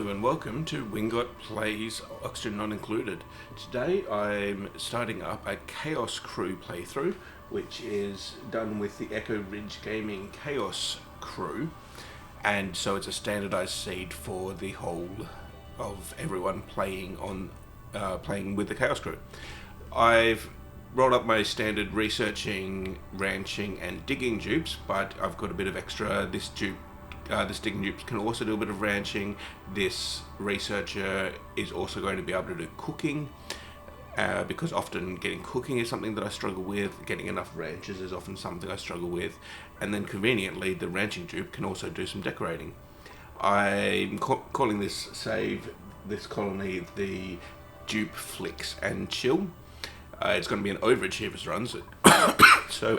Hello and welcome to Wingot Plays Oxygen Not Included. Today I'm starting up a Chaos Crew playthrough, which is done with the Echo Ridge Gaming Chaos Crew, and so it's a standardized seed for the whole of everyone playing with the Chaos Crew. I've rolled up my standard researching, ranching and digging dupes, but I've got a bit of extra. This digging dupe can also do a bit of ranching. This researcher is also going to be able to do cooking, because often getting cooking is something that I struggle with. Getting enough ranches is often something I struggle with. And then conveniently, the ranching dupe can also do some decorating. I'm calling this colony the Dupeflix and Chill. It's going to be an overachievers run,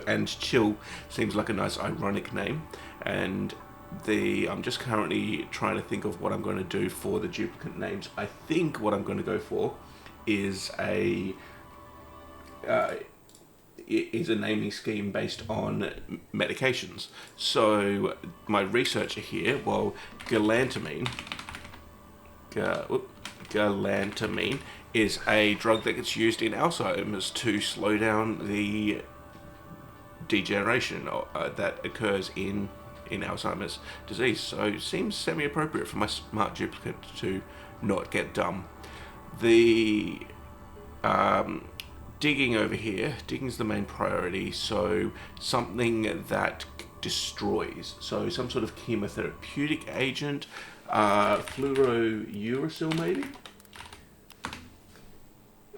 and Chill seems like a nice ironic name. And I'm just currently trying to think of what I'm going to do for the duplicate names. I think what I'm going to go for is a naming scheme based on medications. So my researcher here, galantamine is a drug that gets used in Alzheimer's to slow down the degeneration that occurs in Alzheimer's disease. So it seems semi-appropriate for my smart duplicate to not get dumb. The digging over here, digging is the main priority, so something that destroys. So some sort of chemotherapeutic agent, fluorouracil maybe?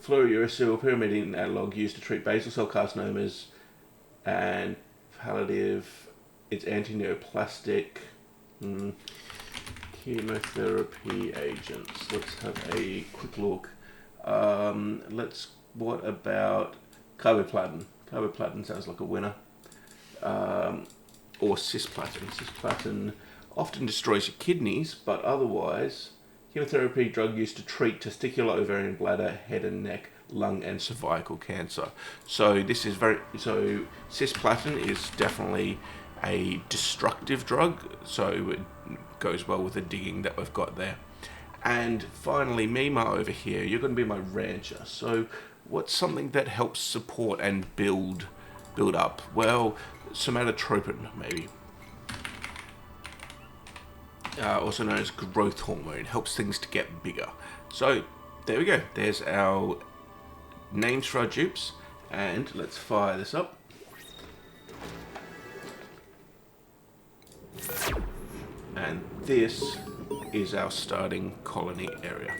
Fluorouracil, pyrimidine analog used to treat basal cell carcinomas and palliative. It's anti-neoplastic chemotherapy agents. Let's have a quick look. What about carboplatin? Carboplatin sounds like a winner. Or cisplatin. Cisplatin often destroys your kidneys, but otherwise, chemotherapy drug used to treat testicular, ovarian, bladder, head and neck, lung and cervical cancer. So cisplatin is definitely a destructive drug, so it goes well with the digging that we've got there. And finally, Mima over here, you're going to be my rancher. So what's something that helps support and build up? Well, somatotropin maybe, also known as growth hormone, helps things to get bigger. So there we go, there's our names for our dupes, and let's fire this up. And this is our starting colony area.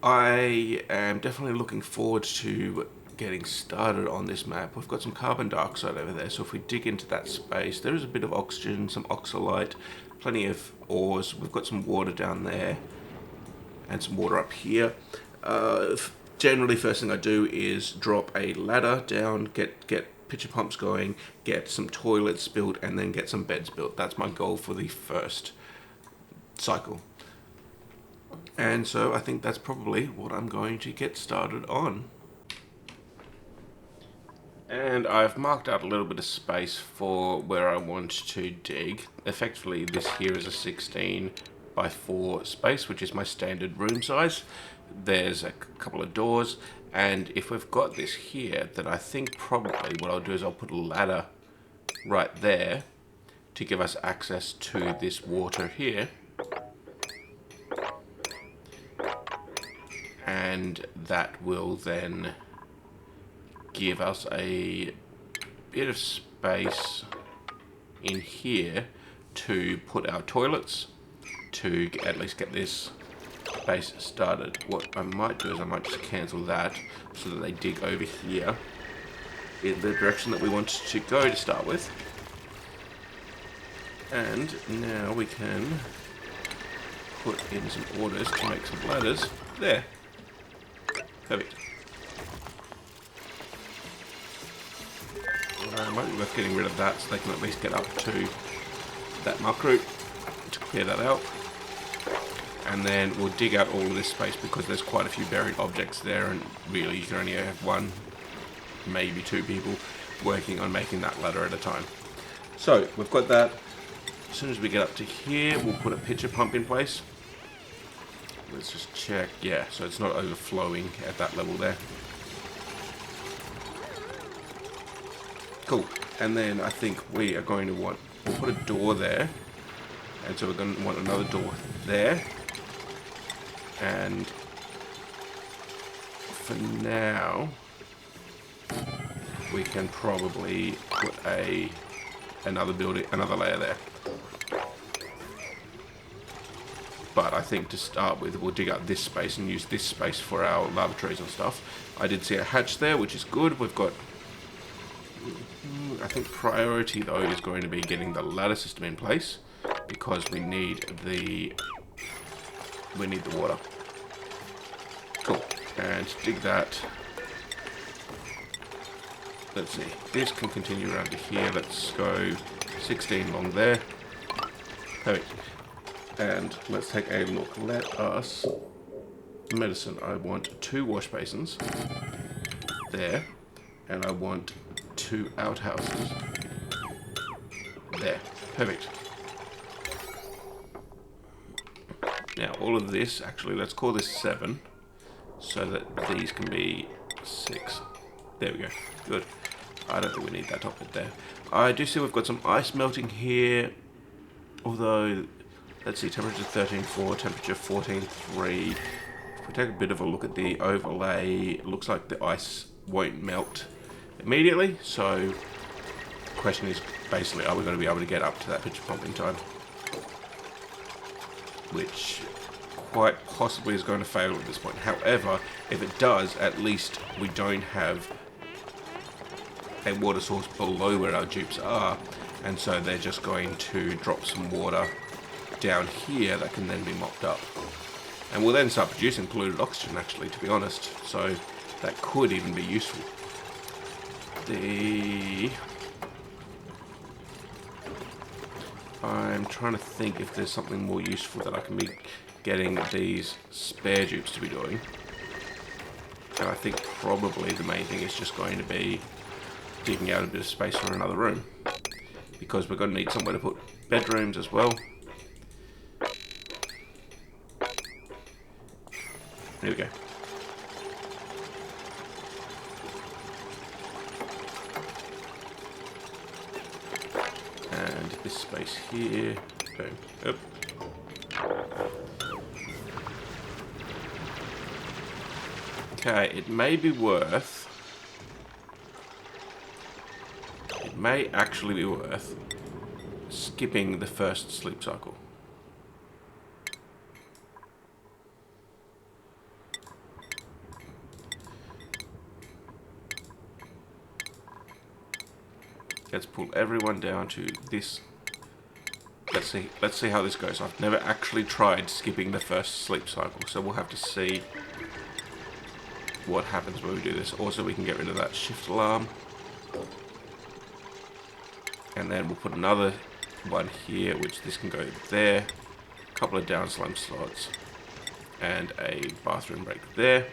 I am definitely looking forward to getting started on this map. We've got some carbon dioxide over there, so if we dig into that space, there is a bit of oxygen, some oxalite, plenty of ores. We've got some water down there and some water up here. Generally, first thing I do is drop a ladder down, get pitcher pumps going, get some toilets built, and then get some beds built. That's my goal for the first cycle. And so I think that's probably what I'm going to get started on. And I've marked out a little bit of space for where I want to dig. Effectively, this here is a 16 by 4 space, which is my standard room size. There's a couple of doors, and if we've got this here, then I think probably what I'll do is I'll put a ladder right there to give us access to this water here. And that will then give us a bit of space in here to put our toilets, to at least get this base started. What I might do is I might just cancel that so that they dig over here in the direction that we want to go to start with. And now we can put in some orders to make some ladders. There. Perfect. Might be worth getting rid of that so they can at least get up to that muck root to clear that out. And then we'll dig out all of this space because there's quite a few buried objects there, and really you can only have one, maybe two people working on making that ladder at a time. So we've got that. As soon as we get up to here, we'll put a pitcher pump in place. Let's just check. Yeah, so it's not overflowing at that level there. Cool. And then I think we are going to want, we'll put a door there. And so we're going to want another door there. And for now, we can probably put another layer there. But I think to start with, we'll dig out this space and use this space for our lavatories and stuff. I did see a hatch there, which is good. We've got, I think priority though is going to be getting the ladder system in place because we need the water. Cool. And to dig that, let's see, this can continue around to here. Let's go 16 along there. Perfect. And let's take a look. Let us, medicine, I want 2 wash basins there, and I want 2 outhouses there. Perfect. Now all of this, actually let's call this 7 so that these can be 6. There we go. Good. I don't think we need that top bit there. I do see we've got some ice melting here, although let's see, temperature 13.4, temperature 14.3. If we take a bit of a look at the overlay, it looks like the ice won't melt immediately. So the question is basically, are we going to be able to get up to that pitch pump in time? Which quite possibly is going to fail at this point. However, if it does, at least we don't have a water source below where our dupes are. And so they're just going to drop some water down here that can then be mopped up, and we'll then start producing polluted oxygen, actually, to be honest, so that could even be useful. I'm trying to think if there's something more useful that I can be getting these spare dupes to be doing, and I think probably the main thing is just going to be digging out a bit of space for another room, because we're going to need somewhere to put bedrooms as well. There we go. And this space here. Boom. Up. Okay, it may actually be worth skipping the first sleep cycle. Let's pull everyone down to this. Let's see how this goes. I've never actually tried skipping the first sleep cycle, so we'll have to see what happens when we do this. Also, we can get rid of that shift alarm. And then we'll put another one here, which this can go there. A couple of down slime slots. And a bathroom break there.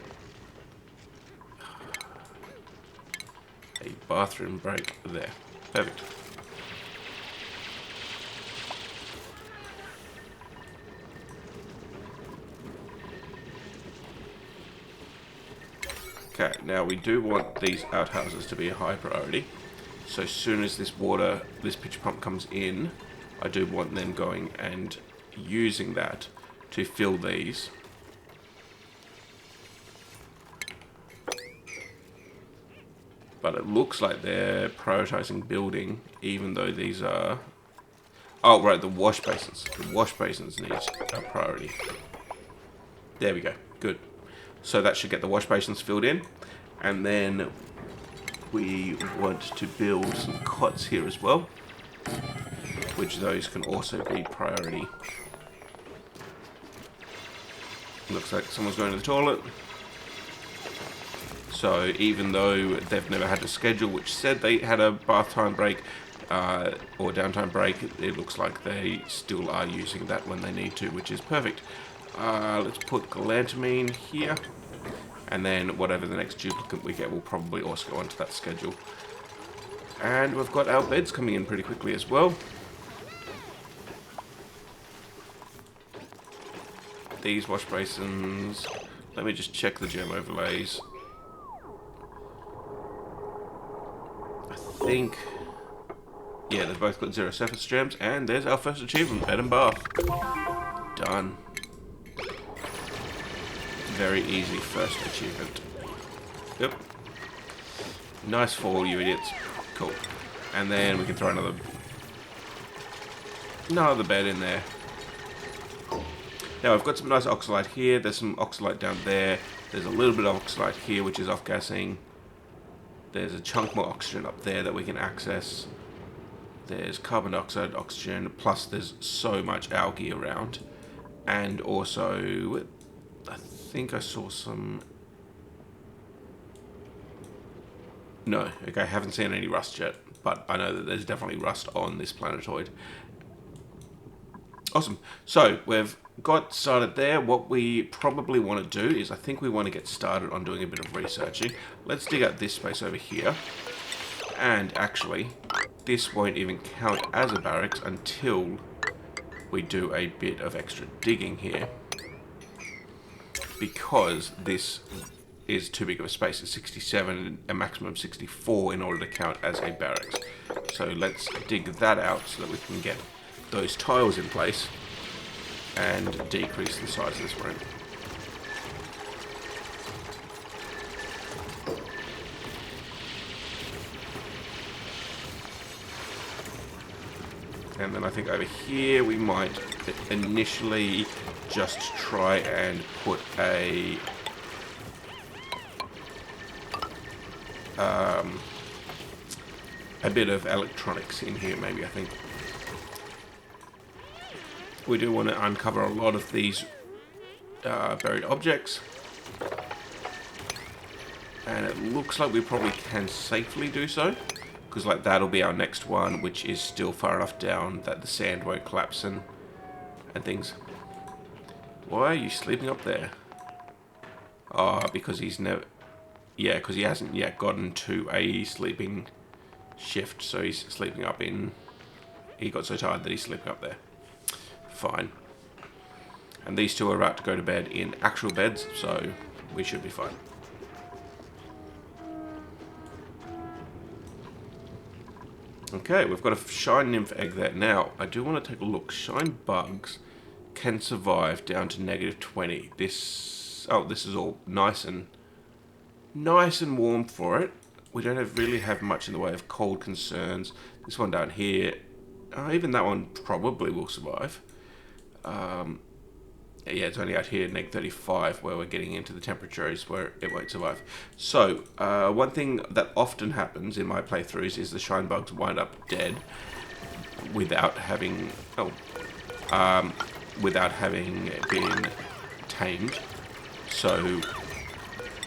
A bathroom break there. Perfect. Okay, now we do want these outhouses to be a high priority. So as soon as this pitch pump comes in, I do want them going and using that to fill these. But it looks like they're prioritizing building, even though these are... Oh, right, the wash basins. The wash basins need a priority. There we go. Good. So that should get the wash basins filled in. And then we want to build some cots here as well, which those can also be priority. Looks like someone's going to the toilet. So even though they've never had a schedule which said they had a bath time break or downtime break, it looks like they still are using that when they need to, which is perfect. Let's put galantamine here, and then whatever the next duplicate we get will probably also go onto that schedule. And we've got our beds coming in pretty quickly as well. these wash basins. Let me just check the gem overlays. I think... yeah, they've both got 0 surface gems, and there's our first achievement, bed and bath. Done. Very easy first achievement. Yep. Nice fall, you idiots. Cool. And then we can throw another bed in there. Now I've got some nice oxalite here. There's some oxalite down there. There's a little bit of oxalite here, which is off-gassing. There's a chunk more oxygen up there that we can access. There's carbon dioxide, oxygen, plus there's so much algae around. And also, I think I saw some... no, okay, I haven't seen any rust yet, but I know that there's definitely rust on this planetoid. Awesome. So, we've got started there. What we probably want to do is, I think we want to get started on doing a bit of researching. Let's dig out this space over here. And actually, this won't even count as a barracks until we do a bit of extra digging here. Because this is too big of a space. It's 67, a maximum of 64 in order to count as a barracks. So let's dig that out so that we can get those tiles in place and decrease the size of this room. And then I think over here we might initially just try and put a bit of electronics in here, maybe. I think we do want to uncover a lot of these buried objects, and it looks like we probably can safely do so, because like that'll be our next one, which is still far enough down that the sand won't collapse and things. Why are you sleeping up there? Ah, because he's never... yeah, because he hasn't yet gotten to a sleeping shift, so he's sleeping up in... he got so tired that he's sleeping up there. Fine. And these two are about to go to bed in actual beds, so we should be fine. Okay, we've got a shine nymph egg there. Now, I do want to take a look. Shine bugs can survive down to -20. This... oh, this is all nice and warm for it. We don't really have much in the way of cold concerns. This one down here, even that one probably will survive. Yeah, it's only out here, -35, where we're getting into the temperatures where it won't survive. So, one thing that often happens in my playthroughs is the shine bugs wind up dead without having, without having been tamed. So,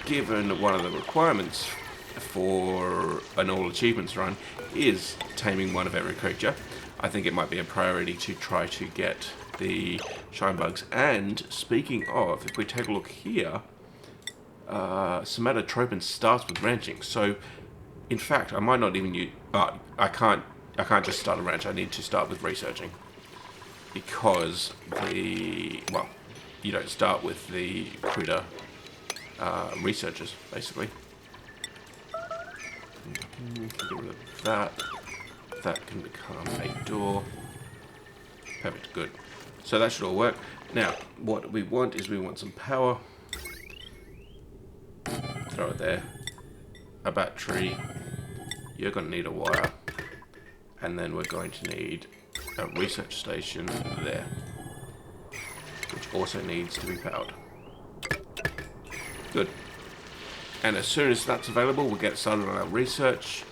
given one of the requirements for an all achievements run is taming one of every creature, I think it might be a priority to try to get the shine bugs. And speaking of, if we take a look here, somatotropin starts with ranching. So, in fact, I might not even use... I can't just start a ranch. I need to start with researching, because the... well, you don't start with the critter researchers, basically. Get rid of that. That can become a door. Perfect, good. So that should all work. Now, what we want is we want some power. Throw it there. A battery. You're going to need a wire. And then we're going to need a research station there, which also needs to be powered. Good. And as soon as that's available, we'll get started on our research.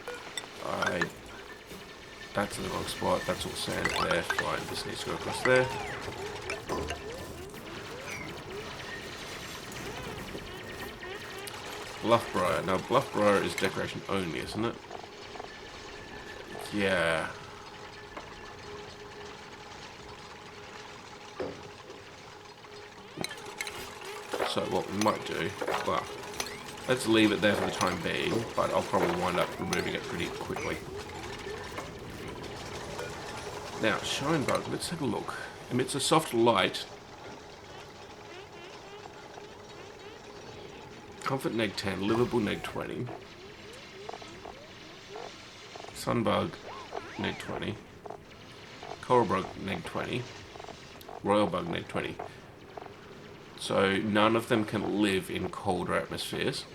That's in the wrong spot. That's all sand there. Fine. This needs to go across there. Bluffbriar. Now, Bluffbriar is decoration only, isn't it? Yeah. So what we might do, well, let's leave it there for the time being, but I'll probably wind up removing it pretty quickly. Now, shine bug, let's take a look. Emits a soft light Comfort neg 10, livable neg 20. Sunbug neg 20. Coral bug neg 20. Royal bug neg 20. So none of them can live in colder atmospheres.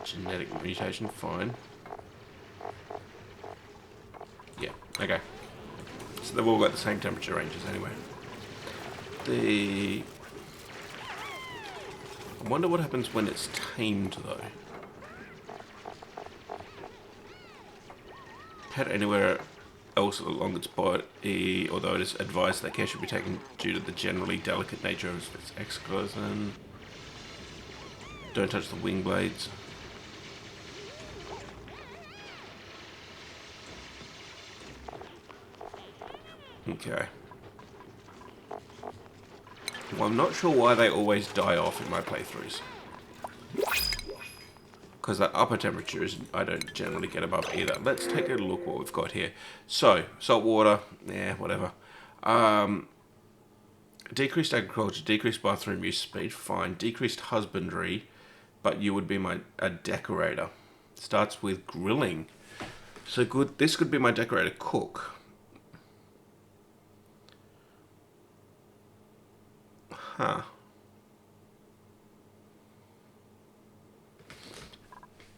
Genetic mutation, fine. Yeah, okay. So they've all got the same temperature ranges anyway. I wonder what happens when it's tamed though. Pet anywhere else along its body, although it is advised that care should be taken due to the generally delicate nature of its exoskeleton. Don't touch the wing blades. Okay. Well, I'm not sure why they always die off in my playthroughs. Because that upper temperatures I don't generally get above either. Let's take a look what we've got here. So, salt water, yeah, whatever. Decreased agriculture, decreased bathroom use speed, fine. Decreased husbandry, but you would be a decorator. Starts with grilling. So good. This could be my decorator cook. Huh.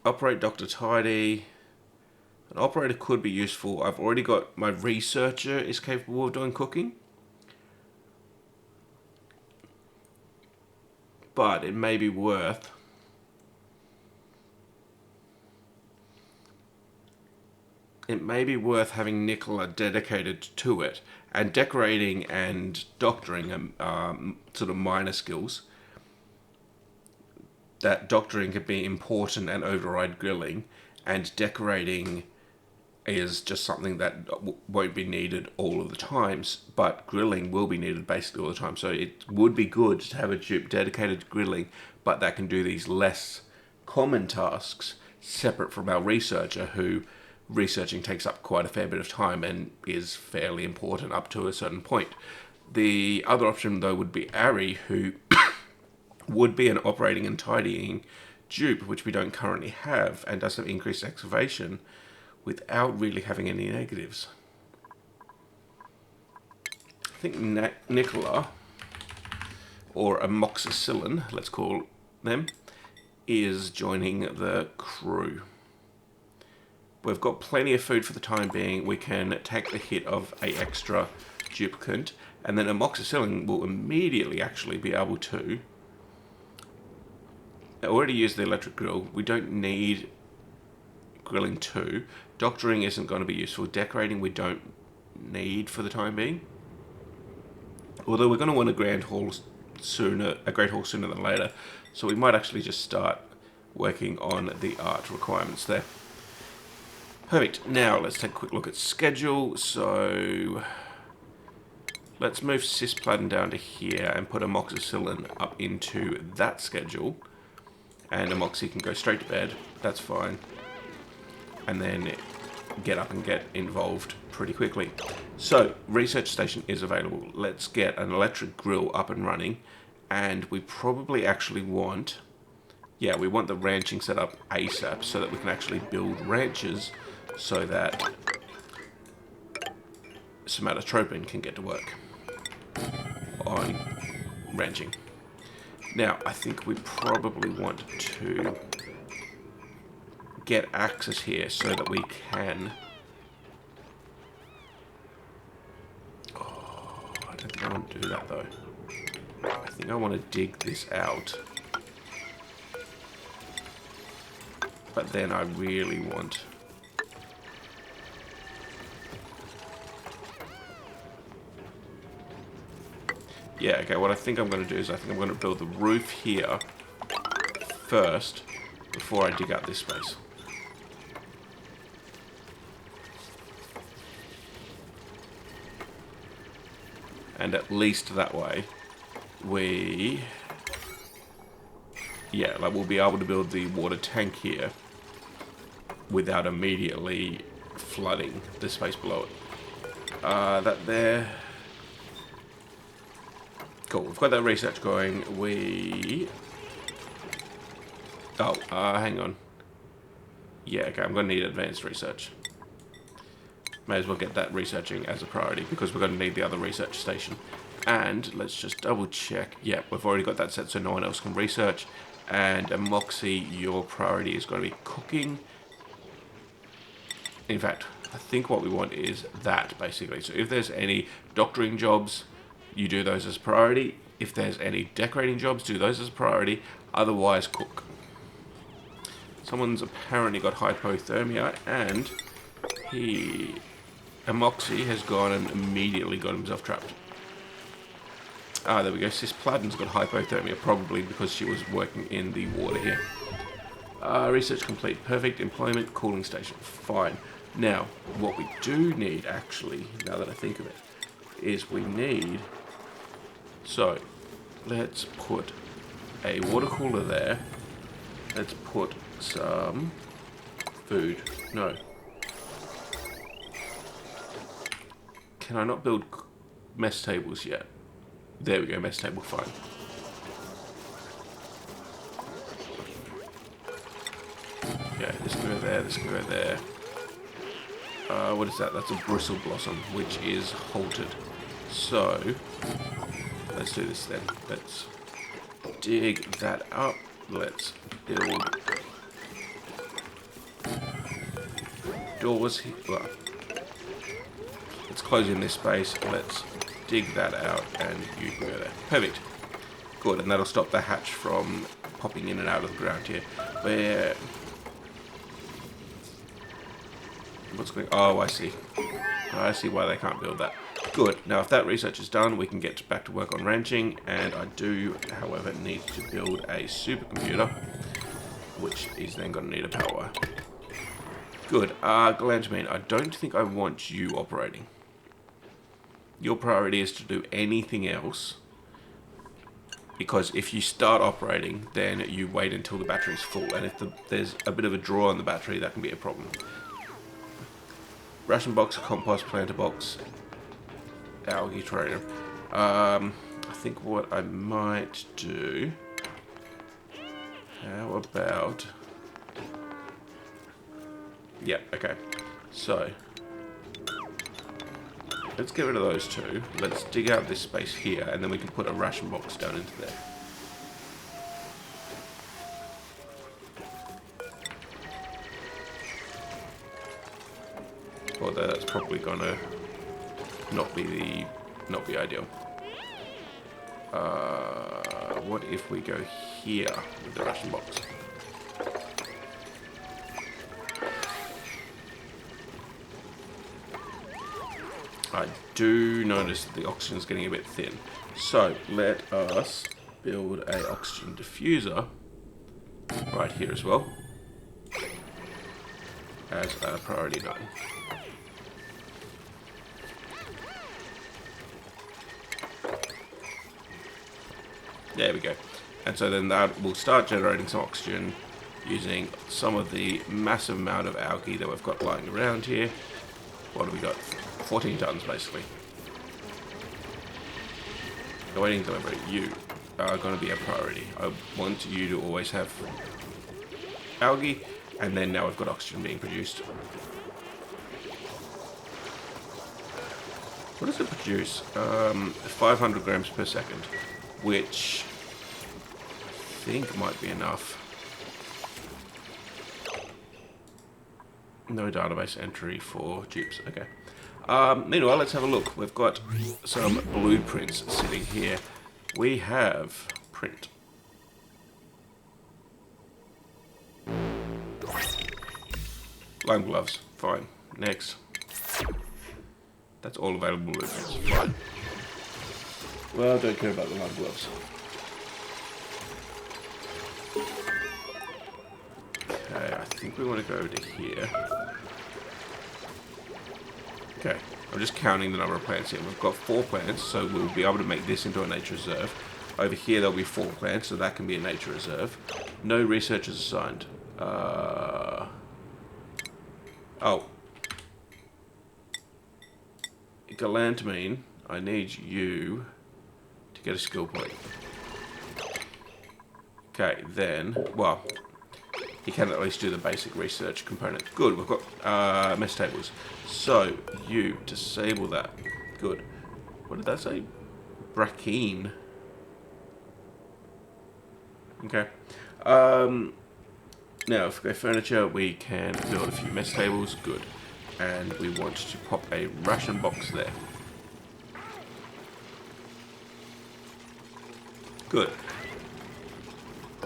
Operate Dr. Tidy. An operator could be useful. I've already got my researcher is capable of doing cooking. But it may be worth having Nicola dedicated to it. And decorating and doctoring are sort of minor skills. That doctoring could be important and override grilling, and decorating is just something that won't be needed all of the times, but grilling will be needed basically all the time. So it would be good to have a dupe dedicated to grilling, but that can do these less common tasks separate from our researcher, who researching takes up quite a fair bit of time and is fairly important up to a certain point. The other option though would be Ari, who would be an operating and tidying dupe, which we don't currently have, and does have increased excavation without really having any negatives. I think Nicola, or amoxicillin, let's call them, is joining the crew. We've got plenty of food for the time being. We can take the hit of an extra duplicant, and then amoxicillin will immediately actually be able to... I already used the electric grill. We don't need grilling 2. Doctoring isn't going to be useful. Decorating we don't need for the time being. Although we're going to want a great hall sooner than later. So we might actually just start working on the art requirements there. Perfect. Now let's take a quick look at schedule. So let's move cisplatin down to here and put amoxicillin up into that schedule. And Amoxy can go straight to bed. That's fine. And then get up and get involved pretty quickly. So, research station is available. Let's get an electric grill up and running. And we probably actually want... Yeah, we want the ranching set up ASAP so that we can actually build ranches so that somatotropin can get to work on ranching. Now, I think we probably want to get access here so that we can... Oh, I don't think I want to do that though. I think I want to dig this out. But then I really want... Yeah, okay, what I think I'm going to do is I think I'm going to build the roof here first before I dig out this space. And at least that way, we'll be able to build the water tank here without immediately flooding the space below it. That there... Cool, we've got that research going. Hang on. Yeah, okay, I'm going to need advanced research. May as well get that researching as a priority because we're going to need the other research station. And let's just double check. Yeah, we've already got that set so no one else can research. And Moxie, your priority is going to be cooking. In fact, I think what we want is that, basically. So if there's any doctoring jobs, you do those as priority. If there's any decorating jobs, do those as priority. Otherwise, cook. Someone's apparently got hypothermia, and Moxie has gone and immediately got himself trapped. Ah, there we go. Sis Platin's got hypothermia, probably because she was working in the water here. Research complete. Perfect. Employment. Cooling station. Fine. Now, what we do need, actually, now that I think of it, is we need... So, let's put a water cooler there. Let's put some food. No. Can I not build mess tables yet? There we go, mess table, fine. Yeah, this can go there, this can go there. What is that? That's a bristle blossom, which is halted. So, let's do this then. Let's dig that up. Let's build doors here. Well, let's close in this space. Let's dig that out, and you can go there. Perfect. Good, and that'll stop the hatch from popping in and out of the ground here. Where... What's going... Oh, I see. I see why they can't build that. Good. Now, if that research is done, we can get back to work on ranching, and I do, however, need to build a supercomputer, which is then going to need a power. Good. Galantamine, I don't think I want you operating. Your priority is to do anything else, because if you start operating, then you wait until the battery's full, and if there's a bit of a draw on the battery, that can be a problem. Ration box, compost, planter box, algae trainer. I think what I might do... How about... Yeah, okay. So... Let's get rid of those two. Let's dig out this space here, and then we can put a ration box down into there. Although that's probably gonna not be ideal. What if we go here with the ration box? I do notice that the oxygen is getting a bit thin. So let us build a oxygen diffuser right here as well as a priority 9. There we go. And so then that will start generating some oxygen using some of the massive amount of algae that we've got lying around here. What have we got? 14 tons, basically. Awaiting delivery. You are going to be a priority. I want you to always have algae, and then now we've got oxygen being produced. What does it produce? 500 grams per second, which I think might be enough. No database entry for dupes. Okay. Meanwhile, let's have a look. We've got some blueprints sitting here. We have print. Lime gloves. Fine. Next. That's all available blueprints. Fine. Well, I don't care about the lime gloves. Okay, I think we want to go to here. Okay, I'm just counting the number of plants here. We've got 4 plants, so we'll be able to make this into a nature reserve. Over here there'll be 4 plants, so that can be a nature reserve. No researchers assigned. Oh. Galantamine, I need you to get a skill point. Okay, then, well, you can at least do the basic research component. Good, we've got mess tables. So, you disable that. Good. What did that say? Brackeen. Okay. Now, if we go furniture, we can build a few mess tables. Good. And we want to pop a ration box there. Good.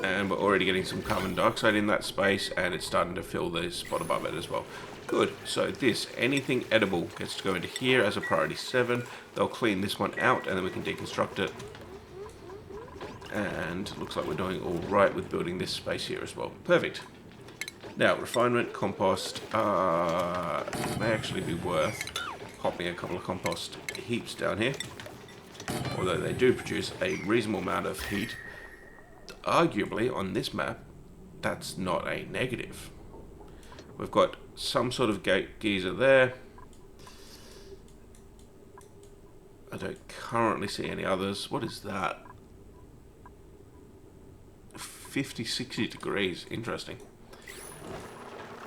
And we're already getting some carbon dioxide in that space, and it's starting to fill the spot above it as well. Good. So this, anything edible, gets to go into here as a priority 7. They'll clean this one out, and then we can deconstruct it. And looks like we're doing all right with building this space here as well. Perfect. Now, refinement, compost, may actually be worth popping a couple of compost heaps down here. Although they do produce a reasonable amount of heat. Arguably, on this map, that's not a negative. We've got some sort of geyser there. I don't currently see any others. What is that? 50, 60 degrees. Interesting.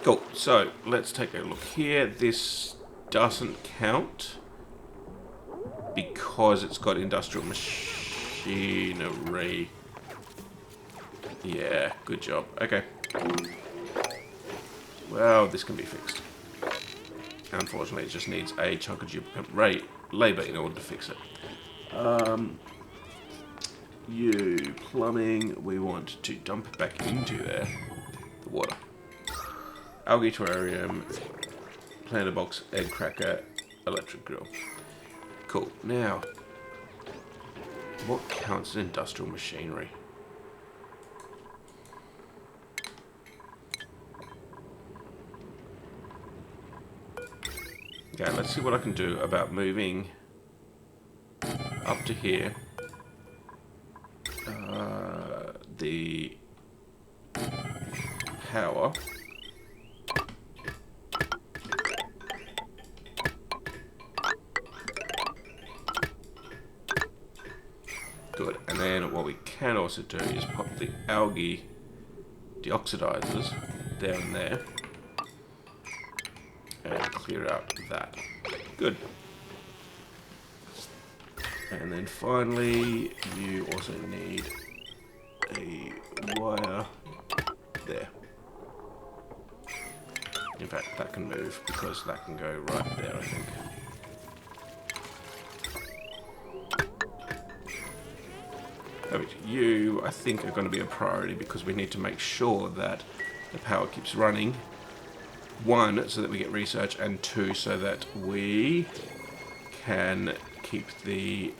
Cool. So, let's take a look here. This doesn't count because it's got industrial machinery. Yeah, good job. Okay. Well, this can be fixed. Unfortunately, it just needs a chunk of duplicate labour in order to fix it. You, plumbing, we want to dump back into there the water. Algae terrarium, planter box, egg cracker, electric grill. Cool. Now, what counts as industrial machinery? Okay, let's see what I can do about moving up to here. The power. Good, and then what we can also do is pop the algae deoxidizers down there and clear out that. Good. And then finally, you also need a wire there. In fact, that can move because that can go right there, I think. You, I think, are going to be a priority because we need to make sure that the power keeps running. 1, so that we get research, and 2, so that we can keep the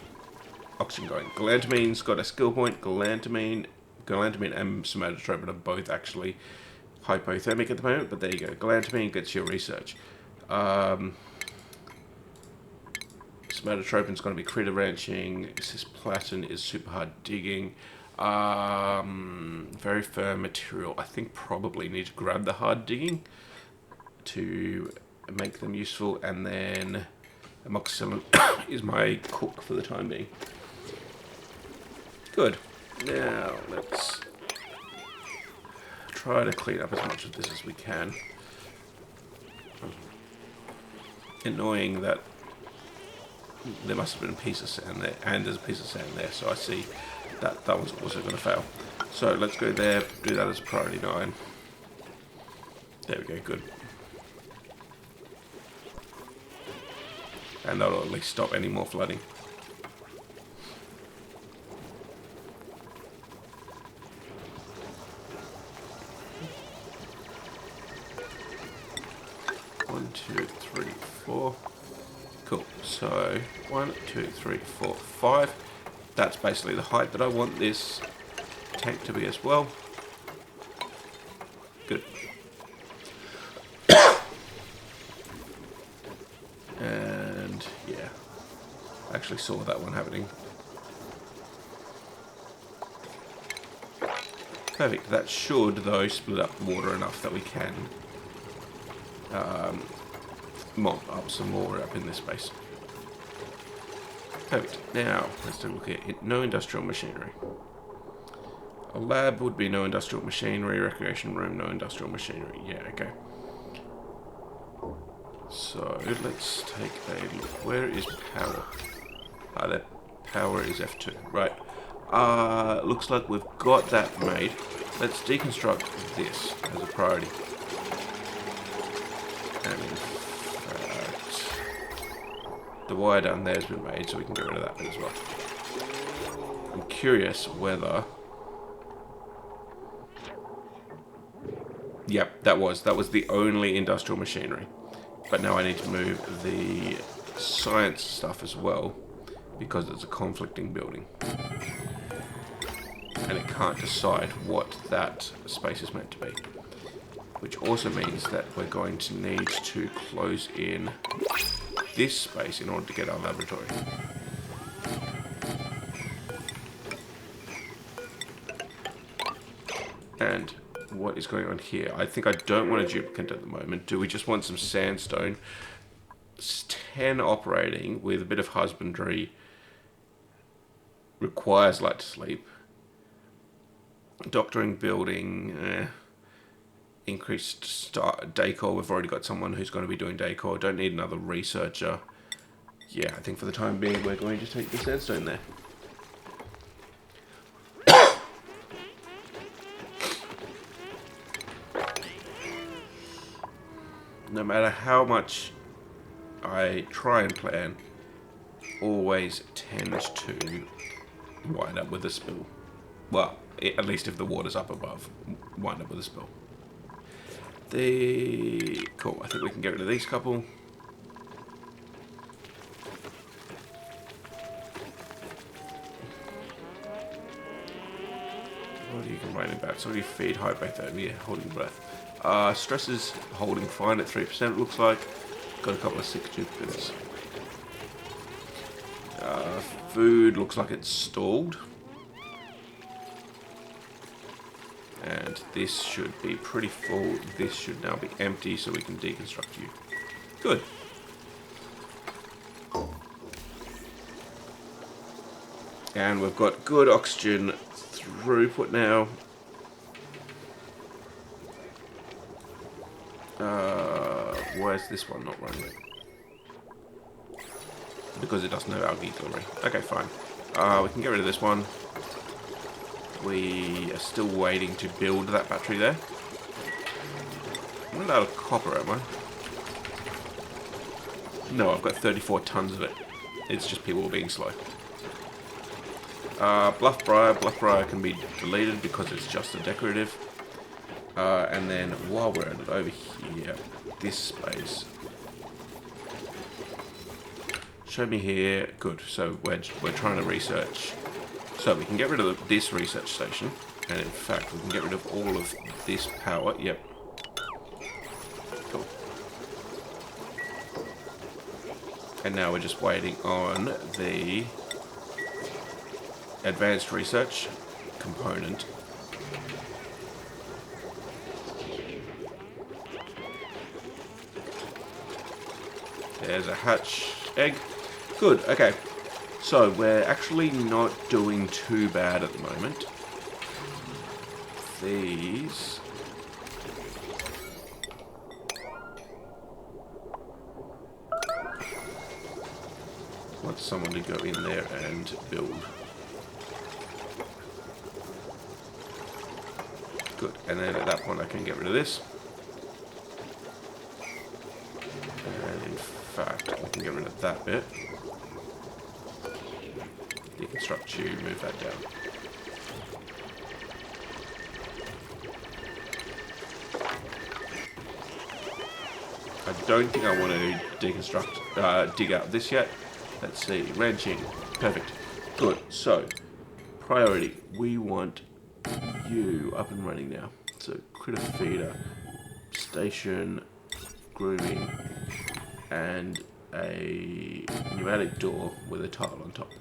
oxygen going. Galantamine's got a skill point. Galantamine and somatotropin are both actually hypothermic at the moment, but there you go. Galantamine gets your research. Somatotropin's going to be critter ranching. Cisplatin is super hard digging. Very firm material. I think probably need to grab the hard digging to make them useful, and then amoxicillin is my cook for the time being. Good. Now let's try to clean up as much of this as we can. Annoying that there must have been a piece of sand there, and there's a piece of sand there, so I see that that one's also going to fail. So let's go there, do that as priority 9. There we go, good. And that'll at least stop any more flooding. One, 2, 3, 4. Cool. So 1, 2, 3, 4, 5. That's basically the height that I want this tank to be as well. Good. And yeah, I actually saw that one happening. Perfect. That should, though, split up water enough that we can mop up some more up in this space. Perfect. Now, let's take a look here. No industrial machinery. A lab would be no industrial machinery. Recreation room, no industrial machinery. Yeah, okay. So, let's take a look. Where is power? That power is F2. Right. Looks like we've got that made. Let's deconstruct this as a priority. And in fact, the wire down there has been made, so we can get rid of that bit as well. I'm curious whether... Yep, that was the only industrial machinery. But now I need to move the science stuff as well, because it's a conflicting building. And it can't decide what that space is meant to be. Which also means that we're going to need to close in this space in order to get our laboratory. And what is going on here? I think I don't want a duplicate at the moment. Do we just want some sandstone? It's 10 operating with a bit of husbandry. Requires light to sleep. Doctoring building. Increased decor. We've already got someone who's going to be doing decor. Don't need another researcher. Yeah, I think for the time being we're going to take the sandstone there. No matter how much I try and plan, always tends to wind up with a spill. Well, at least if the water's up above, wind up with a spill. Cool, I think we can get rid of these couple. What do you complain about? So do you feed hypothermia, holding breath? Stress is holding fine at 3%, it looks like. Got a couple of sick duplicates. Food looks like it's stalled. And this should be pretty full. This should now be empty so we can deconstruct you. Good. And we've got good oxygen throughput now. Why is this one not running? Because it doesn't have algae delivery. Okay, fine. We can get rid of this one. We are still waiting to build that battery there. I'm not out of copper, am I? No, I've got 34 tons of it. It's just people being slow. Bluffbriar can be deleted because it's just a decorative. And then while we're at it, over here, this space. Show me here. Good. So we're trying to research. So we can get rid of this research station, and in fact we can get rid of all of this power. Yep. Cool. And now we're just waiting on the advanced research component. There's a hatch egg. Good, okay. So we're actually not doing too bad at the moment. These... want someone to go in there and build. Good, and then at that point I can get rid of this. And in fact, I can get rid of that bit. Deconstruct you, move that down. I don't think I want to deconstruct, dig out this yet. Let's see, ranching, perfect, good. So, priority, we want you up and running now. So, critter feeder, station, grooming, and a pneumatic door with a tile on top.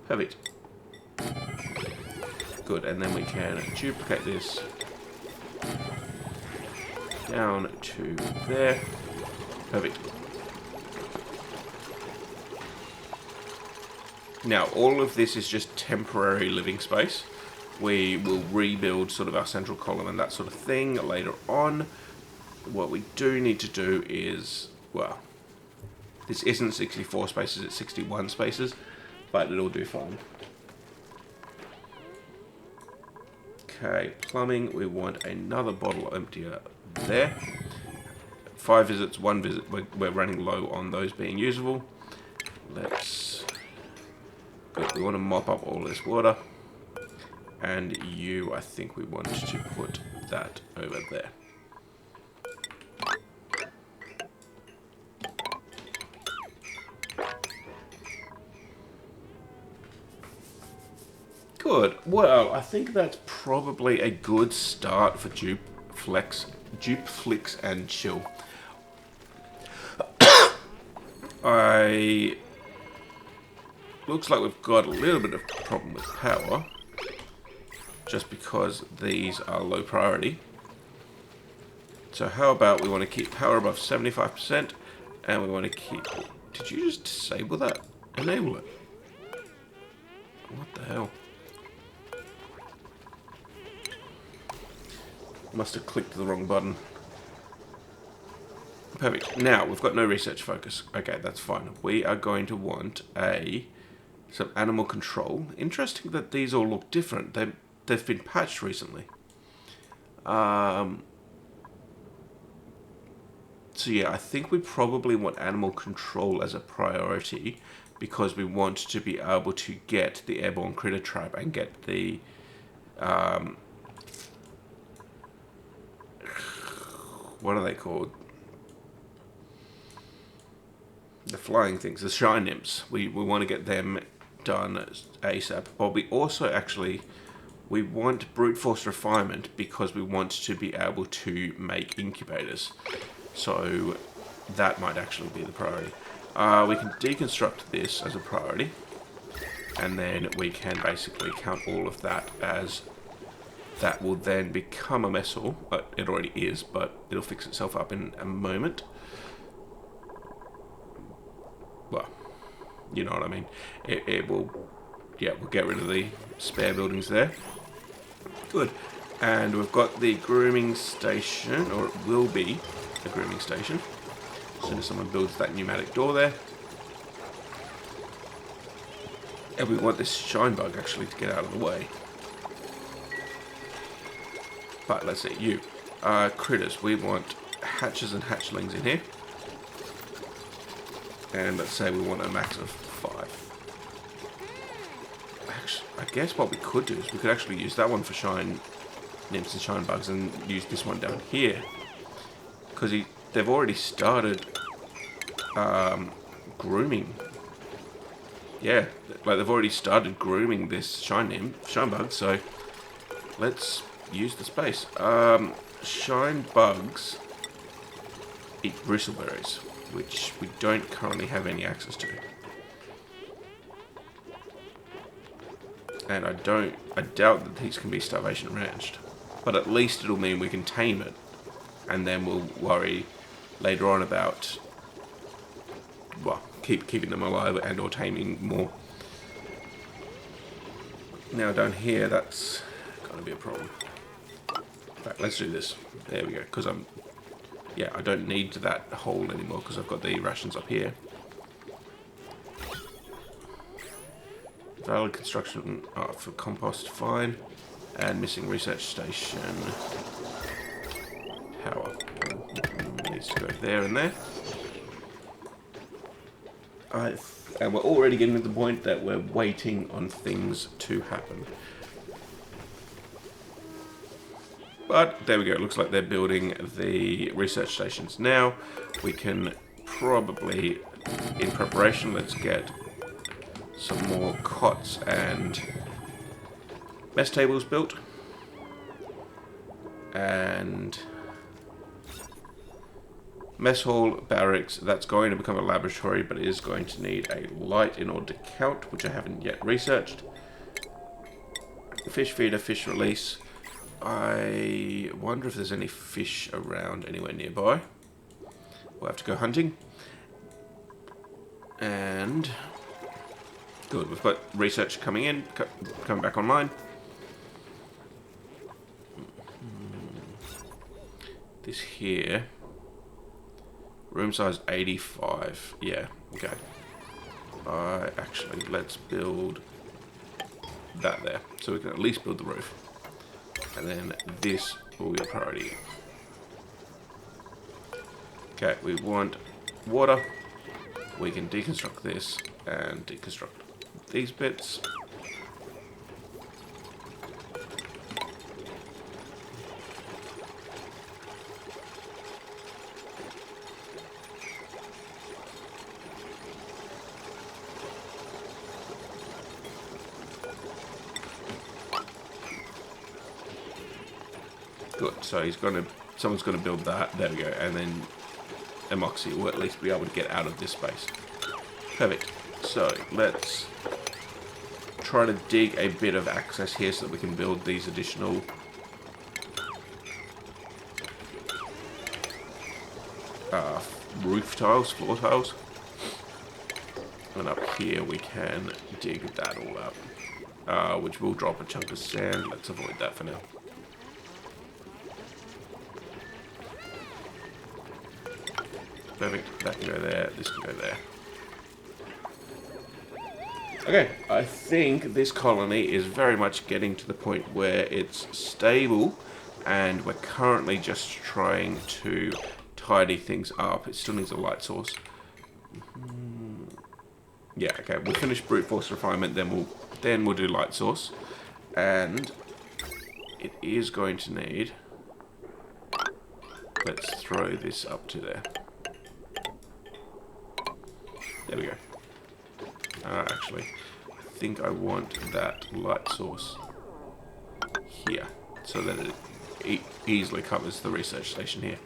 Perfect. Good, and then we can duplicate this down to there. Perfect. Now, all of this is just temporary living space. We will rebuild sort of our central column and that sort of thing later on. What we do need to do is, well, this isn't 64 spaces, it's 61 spaces, but it'll do fine. Okay, plumbing, we want another bottle emptier there. 5 visits, 1 visit, we're running low on those being usable. Good, we want to mop up all this water. And you, I think we want to put that over there. Good. Well, I think that's probably a good start for Dupeflix and Chill. Looks like we've got a little bit of problem with power, just because these are low priority. So how about we want to keep power above 75%, and we want to keep... Did you just disable that? Enable it. What the hell? Must have clicked the wrong button. Perfect. Now, we've got no research focus. Okay, that's fine. We are going to want some animal control. Interesting that these all look different. They've been patched recently. So yeah, I think we probably want animal control as a priority because we want to be able to get the airborne critter trap and get the what are they called? The flying things, the shine nymphs. We want to get them done ASAP. But we also we want brute force refinement because we want to be able to make incubators. So that might actually be the priority. We can deconstruct this as a priority, and then we can basically count all of that as that will then become a mess hall. It already is, but it'll fix itself up in a moment. Well, you know what I mean. It will, yeah, we'll get rid of the spare buildings there. Good. And we've got the grooming station, or it will be a grooming station, as soon as someone builds that pneumatic door there. And we want this shine bug actually to get out of the way. But let's see, you. Critters, we want hatches and hatchlings in here. And let's say we want a max of 5. Actually, I guess what we could do is we could actually use that one for shine nymphs and shine bugs and use this one down here. Because they've already started grooming. Yeah, like they've already started grooming this shine bug, so let's use the space. Shine bugs eat bristleberries, which we don't currently have any access to. And I doubt that these can be starvation ranched. But at least it'll mean we can tame it. And then we'll worry later on about, well, keeping them alive and or taming more. Now down here, that's gonna be a problem. In fact, let's do this. There we go, because I don't need that hole anymore because I've got the rations up here. Valid construction for compost, fine. And missing research station. Power. Needs to go there and there. And we're already getting to the point that we're waiting on things to happen. But there we go, it looks like they're building the research stations now. We can probably, in preparation, let's get some more cots and mess tables built. And mess hall, barracks, that's going to become a laboratory, but it is going to need a light in order to count, which I haven't yet researched. Fish feeder, fish release. I wonder if there's any fish around anywhere nearby. We'll have to go hunting. And Good, we've got research coming in, coming back online. This here, room size 85. Yeah, okay. Actually, let's build that there, so we can at least build the roof. And then this will be a priority. Okay, we want water. We can deconstruct this and deconstruct these bits. Good, so someone's gonna build that, there we go, and then Emoxy will at least be able to get out of this space. Perfect. So let's try to dig a bit of access here so that we can build these additional roof tiles, floor tiles. And up here we can dig that all up, which will drop a chunk of sand. Let's avoid that for now. Perfect. That can go there. This can go there. Okay, I think this colony is very much getting to the point where it's stable, and we're currently just trying to tidy things up. It still needs a light source. Yeah, okay, we'll finish brute force refinement, then we'll do light source, and it is going to need. Let's throw this up to there. There we go. Actually, I think I want that light source here, so that it easily covers the research station here.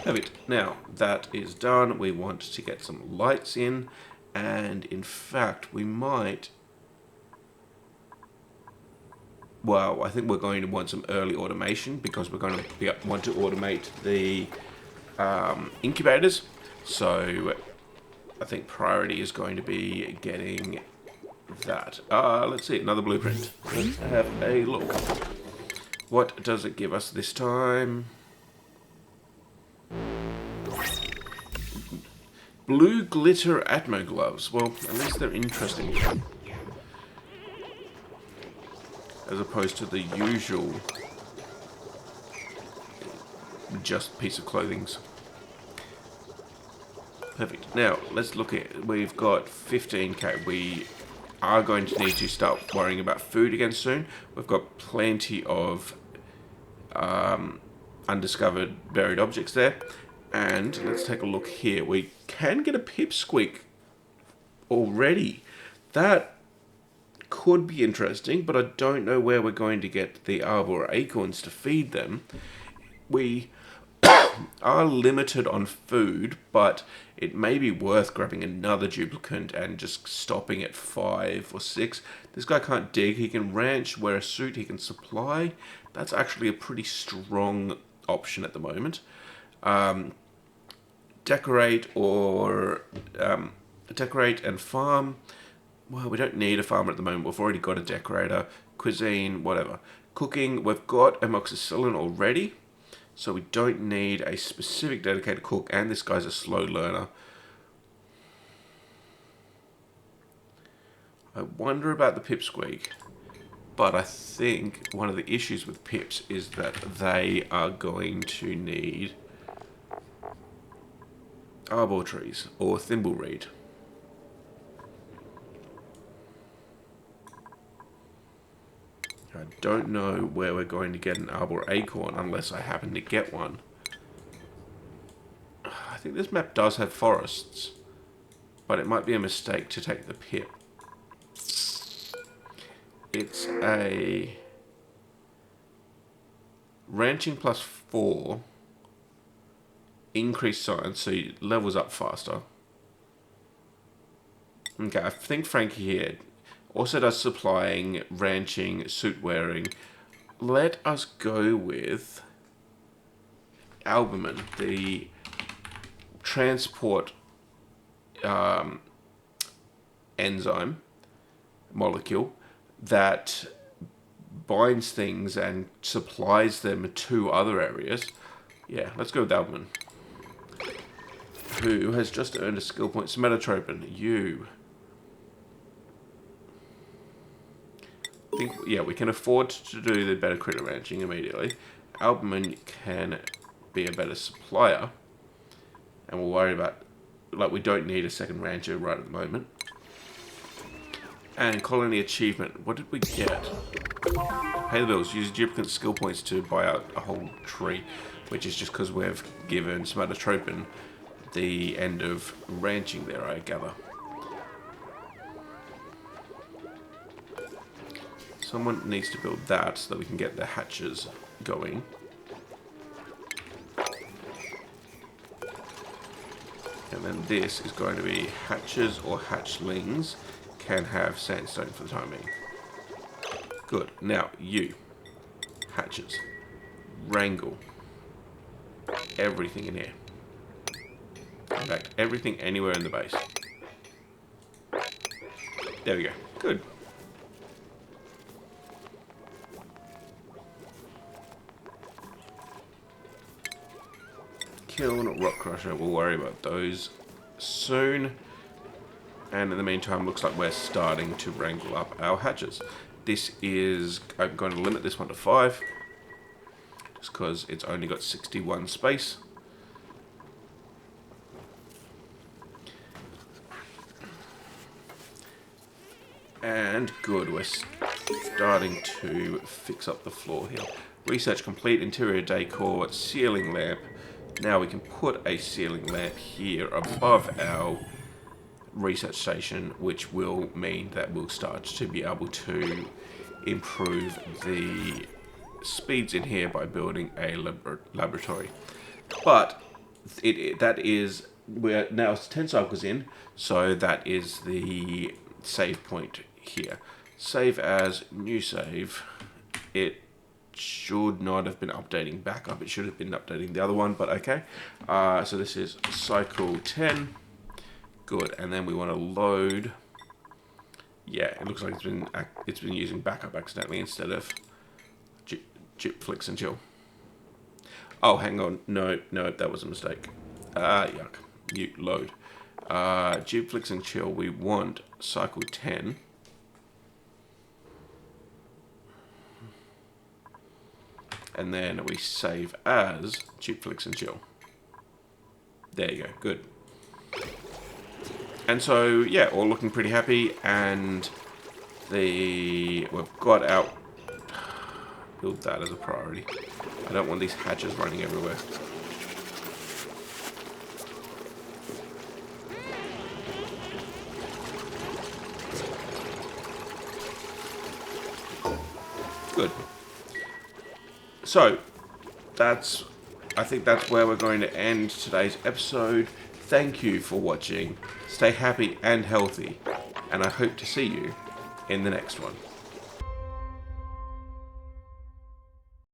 Perfect. Now that is done, we want to get some lights in, and in fact we might. Well, I think we're going to want some early automation because we're going to want to automate the incubators. So I think priority is going to be getting that. Let's see, another blueprint. Let's have a look. What does it give us this time? Blue glitter Atmo gloves. Well, at least they're interesting. As opposed to the usual just piece of clothing. Perfect. Now, let's look at, we've got 15k. We are going to need to start worrying about food again soon. We've got plenty of undiscovered buried objects there. And let's take a look here. We can get a pipsqueak already. That could be interesting, but I don't know where we're going to get the arbor acorns to feed them. We are limited on food, but it may be worth grabbing another duplicant and just stopping at 5 or 6. This guy can't dig, he can ranch, wear a suit, he can supply. That's actually a pretty strong option at the moment. Decorate and farm. Well, we don't need a farmer at the moment. We've already got a decorator, cuisine, whatever. Cooking, we've got amoxicillin already, so we don't need a specific dedicated cook, and this guy's a slow learner. I wonder about the pipsqueak, but I think one of the issues with pips is that they are going to need arbor trees or thimbleweed. I don't know where we're going to get an arbor acorn unless I happen to get one. I think this map does have forests, but it might be a mistake to take the pip. It's a ranching +4, increased science, so it levels up faster. Okay, I think Frankie here also does supplying, ranching, suit wearing. Let us go with albumin, the transport enzyme molecule that binds things and supplies them to other areas. Yeah, let's go with albumin. Who has just earned a skill point? Somatotropin. You. Yeah, we can afford to do the better critter ranching immediately. Albumin can be a better supplier. And we'll worry about, like, we don't need a second rancher right at the moment. And colony achievement. What did we get? Pay the bills. Use duplicate skill points to buy out a whole tree. Which is just because we've given somatotropin the end of ranching there, I gather. Someone needs to build that so that we can get the hatches going. And then this is going to be hatches or hatchlings. Can have sandstone for the time being. Good. Now, you. Hatches. Wrangle. Everything in here. In fact, everything anywhere in the base. There we go. Good. Kiln, rock crusher. We'll worry about those soon. And in the meantime, looks like we're starting to wrangle up our hatches. This is... I'm going to limit this one to 5. Just because it's only got 61 space. And good, we're starting to fix up the floor here. Research complete, interior decor, ceiling lamp. Now we can put a ceiling lamp here above our research station, which will mean that we'll start to be able to improve the speeds in here by building a laboratory. But that is, we're now 10 cycles in, so that is the save point here. Save as, new save. It should not have been updating backup. It should have been updating the other one, but okay. So this is cycle 10. Good, and then we want to load. Yeah, it looks like it's been using backup accidentally instead of Dupeflix and chill. Oh, hang on. No, that was a mistake. Yuck. Mute load. Dupeflix and chill. We want cycle 10. And then we save as Dupeflix and chill. There you go. Good. And so, yeah, all looking pretty happy, and we've got our... Build that as a priority. I don't want these hatches running everywhere. Good. So, I think that's where we're going to end today's episode. Thank you for watching. Stay happy and healthy, and I hope to see you in the next one.